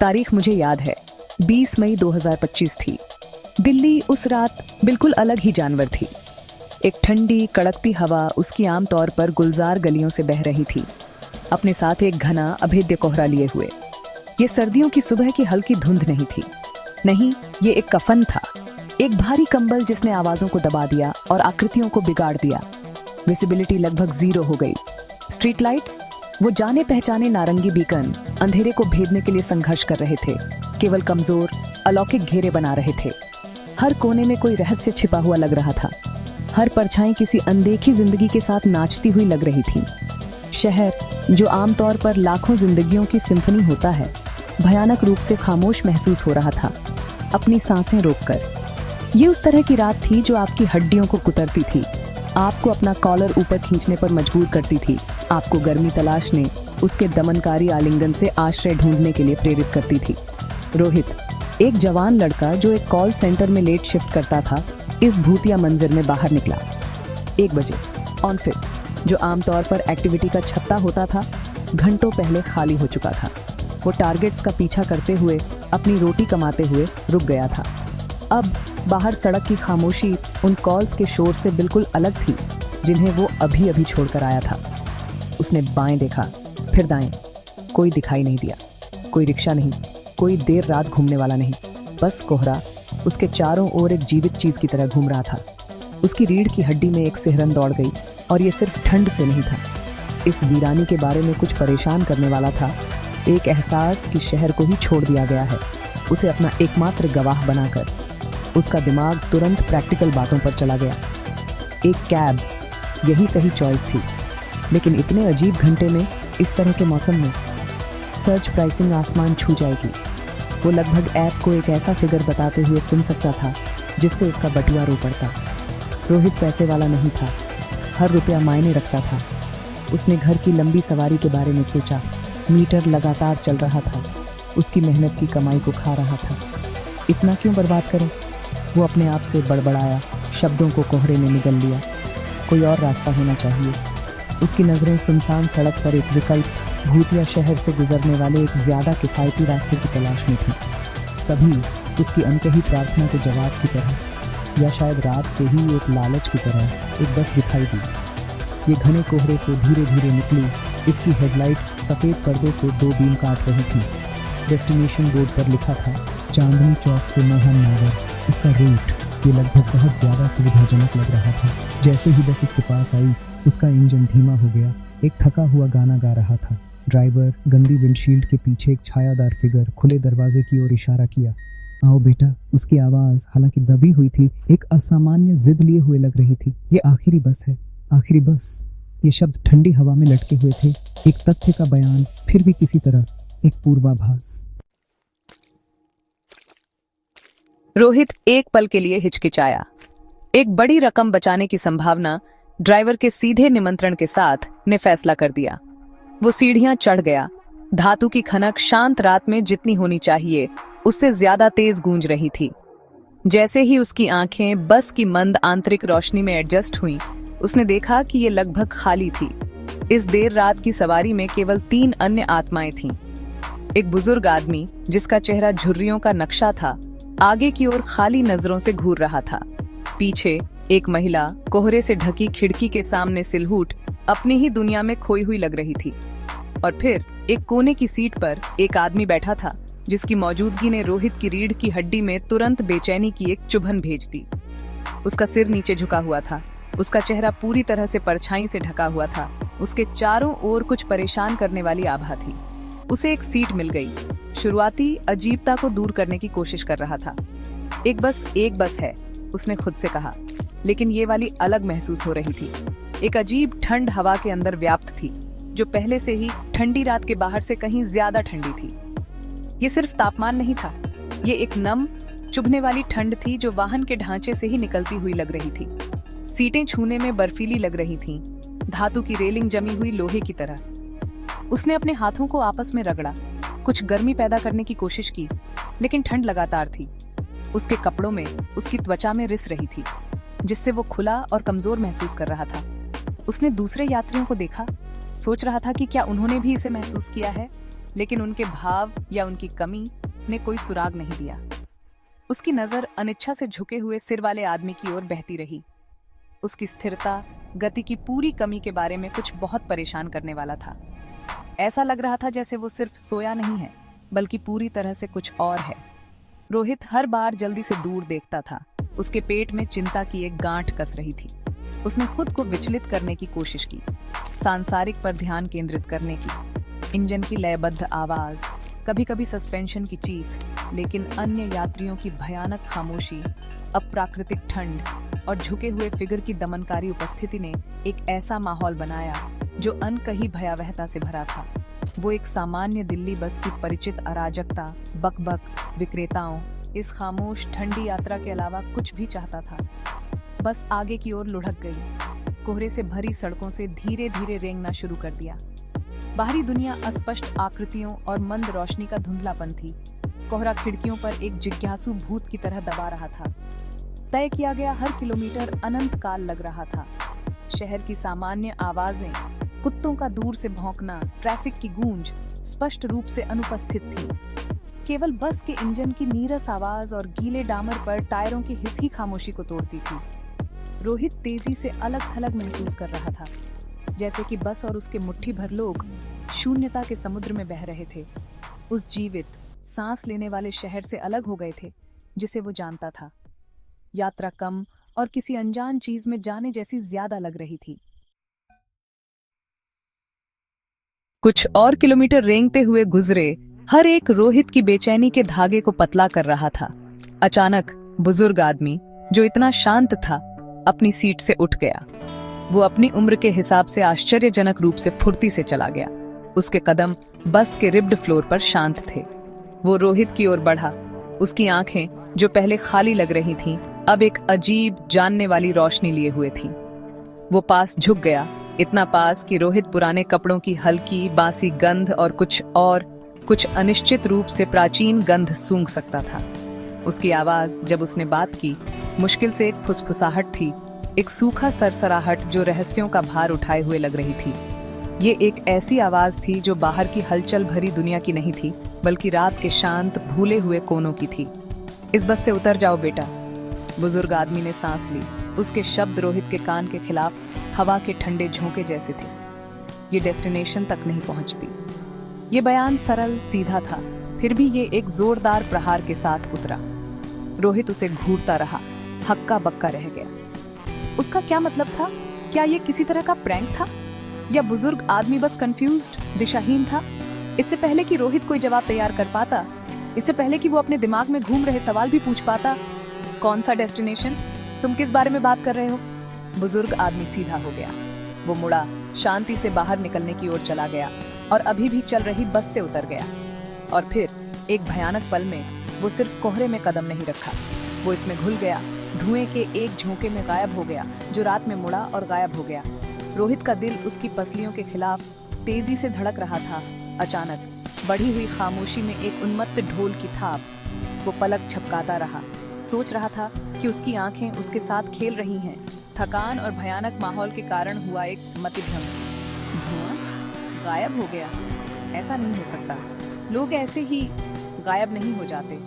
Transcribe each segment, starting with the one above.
तारीख मुझे याद है, 20 मई 2025 थी। दिल्ली उस रात बिल्कुल अलग ही जानवर थी। एक ठंडी कड़कती हवा उसकी आमतौर पर गुलजार गलियों से बह रही थी, अपने साथ एक घना अभेद्य कोहरा लिए हुए। ये सर्दियों की सुबह की हल्की धुंध नहीं थी, नहीं, ये एक कफन था, एक भारी कंबल जिसने आवाजों को दबा दिया और आकृतियों को बिगाड़ दिया। विजिबिलिटी लगभग 0 हो गई। स्ट्रीट लाइट्स, वो जाने पहचाने नारंगी बीकन, अंधेरे को भेदने के लिए संघर्ष कर रहे थे, केवल कमजोर अलौकिक घेरे बना रहे थे। हर कोने में कोई रहस्य छिपा हुआ लग रहा था, हर परछाई किसी अनदेखी जिंदगी के साथ नाचती हुई लग रही थी। शहर, जो आमतौर पर लाखों जिंदगियों की सिम्फनी होता है, भयानक रूप से खामोश महसूस हो रहा था, अपनी सांसें रोककर। ये उस तरह की रात थी जो आपकी हड्डियों को कुतरती थी, आपको अपना कॉलर ऊपर खींचने पर मजबूर करती थी, आपको गर्मी तलाशने, उसके दमनकारी आलिंगन से आश्रय ढूंढने के लिए प्रेरित करती थी। रोहित, एक जवान लड़का जो एक कॉल सेंटर में लेट शिफ्ट करता था, इस भूतिया मंजर में बाहर निकला। 1 बजे ऑफिस, जो आमतौर पर एक्टिविटी का छत्ता होता था, घंटों पहले खाली हो चुका था। वो टारगेट्स का पीछा करते हुए, अपनी रोटी कमाते हुए रुक गया था। अब बाहर सड़क की खामोशी उन कॉल्स के शोर से बिल्कुल अलग थी जिन्हें वो अभी अभी छोड़कर आया था। उसने बाएं देखा, फिर दाएं, कोई दिखाई नहीं दिया, कोई रिक्शा नहीं, कोई देर रात घूमने वाला नहीं, बस कोहरा उसके चारों ओर एक जीवित चीज की तरह घूम रहा था। उसकी रीढ़ की हड्डी में एक सिहरन दौड़ गई, और ये सिर्फ ठंड से नहीं था, इस वीरानी के बारे में कुछ परेशान करने वाला था। एक एहसास कि शहर को ही छोड़ दिया गया है, उसे अपना एकमात्र गवाह बनाकर। उसका दिमाग तुरंत प्रैक्टिकल बातों पर चला गया। एक कैब, यही सही चॉइस थी, लेकिन इतने अजीब घंटे में, इस तरह के मौसम में, सर्च प्राइसिंग आसमान छू जाएगी। वो लगभग ऐप को एक ऐसा फिगर बताते हुए सुन सकता था जिससे उसका बटुआ रो पड़ता। रोहित पैसे वाला नहीं था, हर रुपया मायने रखता था। उसने घर की लंबी सवारी के बारे में सोचा, मीटर लगातार चल रहा था, उसकी मेहनत की कमाई को खा रहा था। इतना क्यों बर्बाद करें? वो अपने आप से बड़बड़ाया, शब्दों को कोहरे में निगल लिया। कोई और रास्ता होना चाहिए। उसकी नज़रें सुनसान सड़क पर एक विकल्प, भूतिया शहर से गुजरने वाले एक ज़्यादा किफ़ायती रास्ते की तलाश में थी। तभी उसकी अनकही प्रार्थना के जवाब की तरह, या शायद रात से ही एक लालच की तरह, एक बस दिखाई दी। ये घने कोहरे से धीरे धीरे निकली, इसकी हेडलाइट्स सफ़ेद पर्दे से 2 बीम काट रही थी। डेस्टिनेशन बोर्ड पर लिखा था, चांदनी चौक से मोहन नगर। उसका रूट, ये लगभग बहुत ज़्यादा सुविधाजनक लग रहा था। जैसे ही बस उसके पास आई, उसका इंजन धीमा हो गया। एक थका हुआ गाना गा रहा था। ड्राइवर गंदी विंडशील्ड के पीछे एक छायादार फिगर खुले दरवाजे की ओर इशारा किया। आओ बेटा। उसकी आवाज़, हालांकि दबी हुई थी, एक असामान्य जिद लिए हुए लग रही थी। ये आखिरी बस है, आखिरी बस। ये शब्द ठंडी हवा में लटके हुए थे, एक तथ्य का बयान, फिर भी किसी तरह एक पूर्वाभास। रोहित एक पल के लिए हिचकिचाया। एक बड़ी रकम बचाने की संभावना ड्राइवर के सीधे निमंत्रण के साथ ने फैसला कर दिया। वो सीढ़ियां चढ़ गया। धातु की खनक शांत रात में जितनी होनी चाहिए उससे ज्यादा तेज गूंज रही थी। जैसे ही उसकी आंखें बस की मंद आंतरिक रोशनी में एडजस्ट हुईं, उसने देखा कि ये लगभग खाली थी। इस देर रात की सवारी में केवल 3 अन्य आत्माएं थीं। एक बुजुर्ग आदमी जिसका चेहरा झुर्रियों का नक्शा था, आगे की ओर खाली नजरों से घूर रहा था। पीछे एक महिला कोहरे से ढकी खिड़की के सामने सिलहूट अपनी ही दुनिया में खोई हुई लग रही थी। और फिर एक कोने की सीट पर एक आदमी बैठा था जिसकी मौजूदगी ने रोहित की रीढ़ की हड्डी में तुरंत बेचैनी की एक चुभन भेज दी। उसका सिर नीचे झुका हुआ था, उसका चेहरा पूरी तरह से परछाई से ढका हुआ था, उसके चारों ओर कुछ परेशान करने वाली आभा थी। उसे एक सीट मिल गई। शुरुआती अजीबता को दूर करने की कोशिश कर रहा था। एक बस है, उसने खुद से कहा, लेकिन ये वाली अलग महसूस हो रही थी। एक अजीब ठंड हवा के अंदर व्याप्त थी, जो पहले से ही ठंडी रात के बाहर से कहीं ज्यादा ठंडी थी। ये सिर्फ तापमान नहीं था, ये एक नम, चुभने वाली ठंड थी जो वाहन के ढांचे से ही निकलती हुई लग रही थी। सीटें छूने में बर्फीली लग रही थीं, धातु की रेलिंग जमी हुई लोहे की तरह। उसने अपने हाथों को आपस में रगड़ा, कुछ गर्मी पैदा करने की कोशिश की, लेकिन ठंड लगातार थी। उसके कपड़ों में, उसकी त्वचा में रिस रही थी, जिससे वो खुला और कमजोर महसूस कर रहा था। उसने दूसरे यात्रियों को देखा, सोच रहा था कि क्या उन्होंने भी इसे महसूस किया है, लेकिन उनके भाव या उनकी कमी ने कोई सुराग नहीं दिया। उसकी नजर अनिच्छा से झुके हुए सिर वाले आदमी की ओर बहती रही। उसकी स्थिरता, गति की पूरी कमी के बारे में कुछ बहुत परेशान करने वाला था। ऐसा लग रहा था जैसे वो सिर्फ सोया नहीं है, बल्कि पूरी तरह से कुछ और है। रोहित हर बार जल्दी से दूर देखता था। उसके पेट में चिंता की एक गांठ कस रही थी। उसने खुद को विचलित करने की कोशिश की, सांसारिक पर ध्यान केंद्रित करने की। इंजन की लयबद्ध आवाज, कभी कभी सस्पेंशन की चीख, लेकिन अन्य यात्रियों की भयानक खामोशी, अप्राकृतिक ठंड और झुके हुए फिगर की दमनकारी उपस्थिति ने एक ऐसा माहौल बनाया जो अनकही भयावहता से भरा था। वो एक सामान्य दिल्ली बस की परिचित अराजकता, बकबक, विक्रेताओं, इस खामोश ठंडी यात्रा के अलावा कुछ भी चाहता था। बस आगे की ओर लुढ़क गई। कोहरे से भरी सड़कों से धीरे धीरे रेंगना शुरू कर दिया। बाहरी दुनिया अस्पष्ट आकृतियों और मंद रोशनी का धुंधलापन थी। कोहरा खिड़कियों पर एक जिज्ञासु भूत की तरह दबा रहा था। तय किया गया हर किलोमीटर अनंत काल लग रहा था। शहर की सामान्य आवाजें, कुत्तों का दूर से भौंकना, ट्रैफिक की गूंज स्पष्ट रूप से अनुपस्थित थी। केवल बस के इंजन की नीरस आवाज और गीले डामर पर टायरों की हिस ही खामोशी को तोड़ती थी। रोहित तेजी से अलग थलग महसूस कर रहा था, जैसे कि बस और उसके मुट्ठी भर लोग शून्यता के समुद्र में बह रहे थे। उस जीवित, सांस लेने वाले शहर से अलग हो गए थे जिसे वो जानता था। यात्रा कम और किसी अनजान चीज में जाने जैसी ज्यादा लग रही थी। कुछ और किलोमीटर रेंगते हुए गुजरे, हर एक रोहित की बेचैनी के धागे को पतला कर रहा था। अचानक बुजुर्ग आदमी, जो इतना शांत था, अपनी सीट से उठ गया। वो अपनी उम्र के हिसाब से आश्चर्यजनक रूप से फुर्ती से चला गया। उसके कदम बस के रिब्ड फ्लोर पर शांत थे। वो रोहित की ओर बढ़ा। उसकी आंखें, जो पहले खाली लग रही थीं, अब एक अजीब, जानने वाली रोशनी लिए हुए थीं। वो पास झुक गया, इतना पास कि रोहित पुराने कपड़ों की हल्की, बासी गंध और कुछ अनिश्चित रूप से प्राचीन गंध सूंघ सकता था। उसकी आवाज, जब उसने बात की, मुश्किल से एक फुसफुसाहट थी, एक सूखा सरसराहट जो रहस्यों का भार उठाए हुए लग रही थी। ये एक ऐसी आवाज थी जो बाहर की हलचल भरी दुनिया की नहीं थी, बल्कि रात के शांत, भूले हुए कोनों की थी। इस बस से उतर जाओ बेटा। बुजुर्ग आदमी ने सांस ली। उसके शब्द रोहित के कान के खिलाफ हवा के ठंडे झोंके जैसे थे। ये डेस्टिनेशन तक नहीं पहुंचती। ये बयान सरल, सीधा था, फिर भी ये एक जोरदार प्रहार के साथ उतरा। रोहित उसे घूरता रहा, हक्का बक्का रह गया। उसका क्या मतलब था? क्या ये किसी तरह का प्रैंक था, या बुजुर्ग आदमी बस कंफ्यूज्ड, दिशाहीन था? इससे पहले कि रोहित कोई जवाब तैयार कर पाता, इससे पहले कि वो अपने दिमाग में घूम रहे सवाल भी पूछ पाता, कौन सा डेस्टिनेशन? तुम किस बारे में बात कर रहे हो? बुजुर्ग आदमी सीधा हो गया। वो मुड़ा, शांति से बाहर निकलने की ओर चला गया और अभी भी चल रही बस से उतर गया। और फिर एक भयानक पल में वो सिर्फ कोहरे में कदम नहीं रखा, वो इसमें घुल गया, धुएं के एक झोंके में गायब हो गया जो रात में मुड़ा और गायब हो गया। रोहित का दिल उसकी पसलियों के खिलाफ तेजी से धड़क रहा था। अचानक बढ़ी हुई खामोशी में एक उन्मत्त ढोल की थाप। वो पलक झपकाता रहा, सोच रहा था कि उसकी आंखें उसके साथ खेल रही हैं। थकान और भयानक माहौल के कारण हुआ एक मतिभ्रम। धुआं गायब हो गया? ऐसा नहीं हो सकता, लोग ऐसे ही गायब नहीं हो जाते।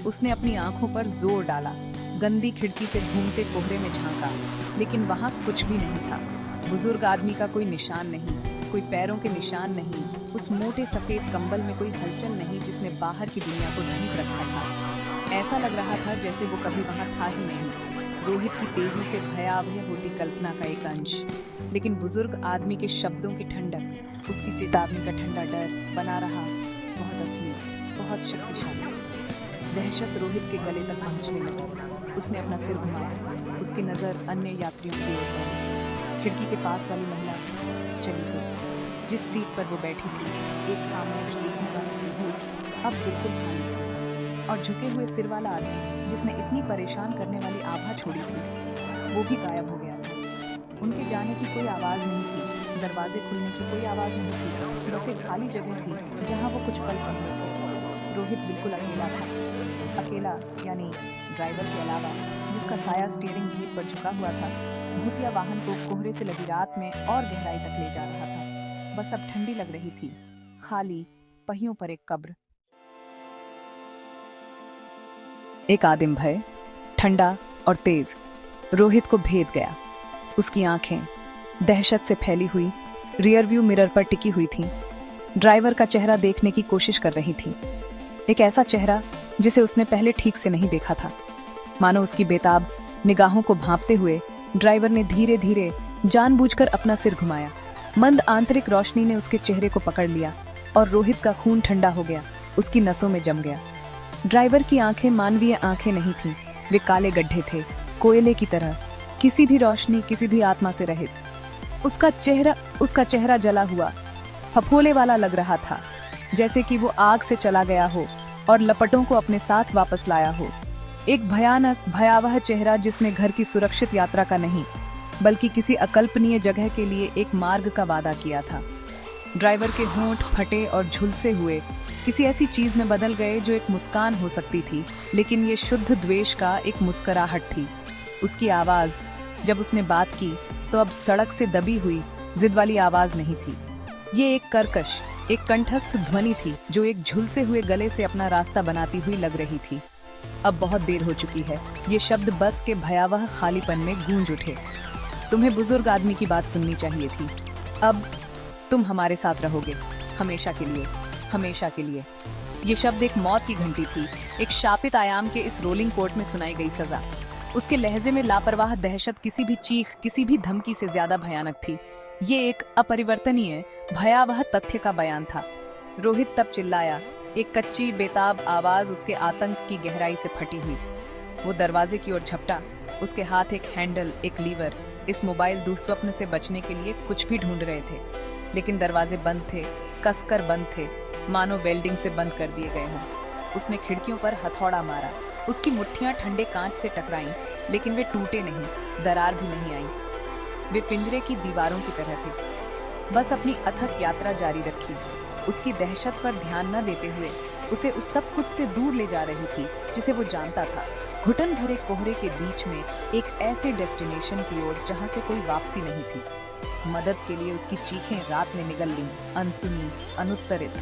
उसने अपनी आंखों पर जोर डाला, गंदी खिड़की से घूमते कोहरे में झांका, लेकिन वहां कुछ भी नहीं था। बुजुर्ग आदमी का कोई निशान नहीं, कोई पैरों के निशान नहीं, उस मोटे सफेद कंबल में कोई हलचल नहीं जिसने बाहर की दुनिया को ढक रखा था। ऐसा लग रहा था जैसे वो कभी वहां था ही नहीं। रोहित की तेजी से भयावह होती कल्पना का एक अंश, लेकिन बुजुर्ग आदमी के शब्दों की ठंडक, उसकी चेतावनी का ठंडा डर बना रहा, बहुत असली, बहुत शक्तिशाली। दहशत रोहित के गले तक पहुंचने लगी। उसने अपना सिर घुमाया, उसकी नजर अन्य यात्रियों की ओर गई। खिड़की के पास वाली महिला चली गई। जिस सीट पर वो बैठी थी, एक खामोश देखने वाली सी भूत अब बिल्कुल खाली थी, और झुके हुए सिर वाला आदमी जिसने इतनी परेशान करने वाली आभा छोड़ी थी, वो भी गायब हो गया था। उनके जाने की कोई आवाज नहीं थी, दरवाजे खुलने की कोई आवाज नहीं थी, बस एक खाली जगह थी जहां वो कुछ पल पहले थे। रोहित बिल्कुल अकेला था। अकेला यानी ड्राइवर के अलावा, जिसका साया स्टीयरिंग व्हील पर झुका हुआ था, भूतिया वाहन को कोहरे से लगी रात में और गहराई तक ले जा रहा था। बस अब ठंडी लग रही थी, खाली, पहियों पर एक कब्र। एक आदिम भय, ठंडा और तेज, रोहित को भेद गया। उसकी आंखें दहशत से फैली हुई रियर व्यू मिरर पर टिकी हुई थीं। ड्राइवर का चेहरा देखने की कोशिश कर रही थी, एक ऐसा चेहरा जिसे उसने पहले ठीक से नहीं देखा था। मानो उसकी बेताब निगाहों को भांपते हुए ड्राइवर ने धीरे धीरे जानबूझकर अपना सिर घुमाया। मंद आंतरिक रोशनी ने उसके चेहरे को पकड़ लिया और रोहित का खून ठंडा हो गया, उसकी नसों में जम गया। ड्राइवर की आंखें मानवीय आंखें नहीं थीं, वे काले गड्ढे थे, कोयले की तरह, किसी भी रोशनी, किसी भी आत्मा से रहित। उसका चेहरा जला हुआ, फफोले वाला लग रहा था, जैसे कि वो आग से चला गया हो और लपटों को अपने साथ वापस लाया हो। एक भयानक, भयावह चेहरा जिसने घर की सुरक्षित यात्रा का नहीं, बल्कि किसी अकल्पनीय जगह के लिए एक मार्ग का वादा किया था। ड्राइवर के होंठ फटे और झुलसे हुए किसी ऐसी चीज में बदल गए जो एक मुस्कान हो सकती थी, लेकिन ये शुद्ध द्वेष का एक मुस्कुराहट थी। उसकी आवाज, जब उसने बात की तो अब सड़क से दबी हुई जिद वाली आवाज नहीं थी। ये एक कर्कश, एक कंठस्थ ध्वनि थी जो एक झुलसे हुए गले से अपना रास्ता बनाती हुई लग रही थी। अब बहुत देर हो चुकी है, ये शब्द बस के भयावह खालीपन में गूंज उठे। तुम्हें बुजुर्ग आदमी की बात सुननी चाहिए थी। अब तुम हमारे साथ रहोगे, हमेशा के लिए, हमेशा के लिए। ये शब्द एक मौत की घंटी थी, एक शापित आयाम के इस रोलिंग कोर्ट में सुनाई गई सजा। उसके लहजे में लापरवाह दहशत किसी भी चीख, किसी भी धमकी से ज्यादा भयानक थी। ये एक अपरिवर्तनीय, भयावह तथ्य का बयान था। रोहित तब चिल्लाया, एक कच्ची बेताब आवाज उसके आतंक की गहराई से फटी हुई। वो दरवाजे की ओर झपटा, उसके हाथ एक हैंडल, एक लीवर। इस मोबाइल दुःस्वप्न से बचने के लिए कुछ भी ढूंढ रहे थे, लेकिन दरवाजे बंद थे, कसकर बंद थे, मानो वेल्डिंग से बंद कर दिए गए हों। उसने खिड़कियों पर हथौड़ा मारा, उसकी मुट्ठियां ठंडे कांच से टकराईं, लेकिन वे टूटे नहीं, दरार भी नहीं आई। वे पिंजरे की दीवारों की तरह थे, बस अपनी अथक यात्रा जारी रखी। उसकी दहशत पर ध्यान न देते हुए उसे उस सब कुछ से दूर ले जा रही थी जिसे वो जानता था, घुटन भरे कोहरे के बीच में एक ऐसे डेस्टिनेशन की ओर जहां से कोई वापसी नहीं थी। मदद के लिए उसकी चीखें रात में निगल लीं, अनसुनी, अनुत्तरित।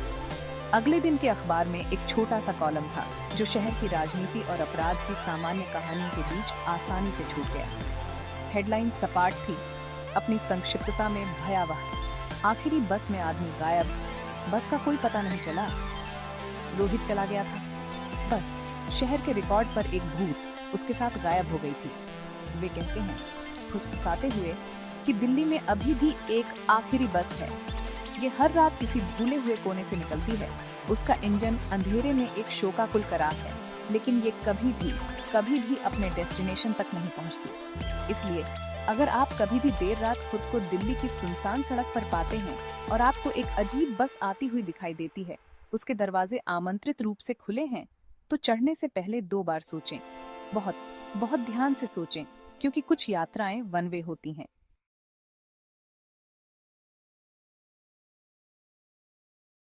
अगले दिन के अखबार में एक छोटा सा कॉलम था जो शहर की राजनीति और अपराध की सामान्य कहानी के बीच आसानी से छूट गया। हेडलाइन सपाट थी, अपनी संक्षिप्तता में भयावह। आखिरी बस में आदमी गायब, बस का कोई पता नहीं चला। रोहित चला गया था, बस शहर के रिकॉर्ड पर एक भूत उसके साथ गायब हो गई थी। वे कहते हैं, फुसफुसाते हुए, कि दिल्ली में अभी भी एक आखिरी बस है। ये हर रात किसी भूले हुए कोने से निकलती है। उसका इंजन अंधेरे में एक शोकाकुल करार है, लेकिन ये कभी भी अपने डेस्टिनेशन तक नहीं पहुंचती। इसलिए अगर आप कभी भी देर रात खुद को दिल्ली की सुनसान सड़क पर पाते हैं और आपको एक अजीब बस आती हुई दिखाई देती है, उसके दरवाजे आमंत्रित रूप से खुले हैं, तो चढ़ने से पहले 2 बार सोचें। बहुत ध्यान से सोचें, क्योंकि कुछ यात्राएं वन वे होती हैं।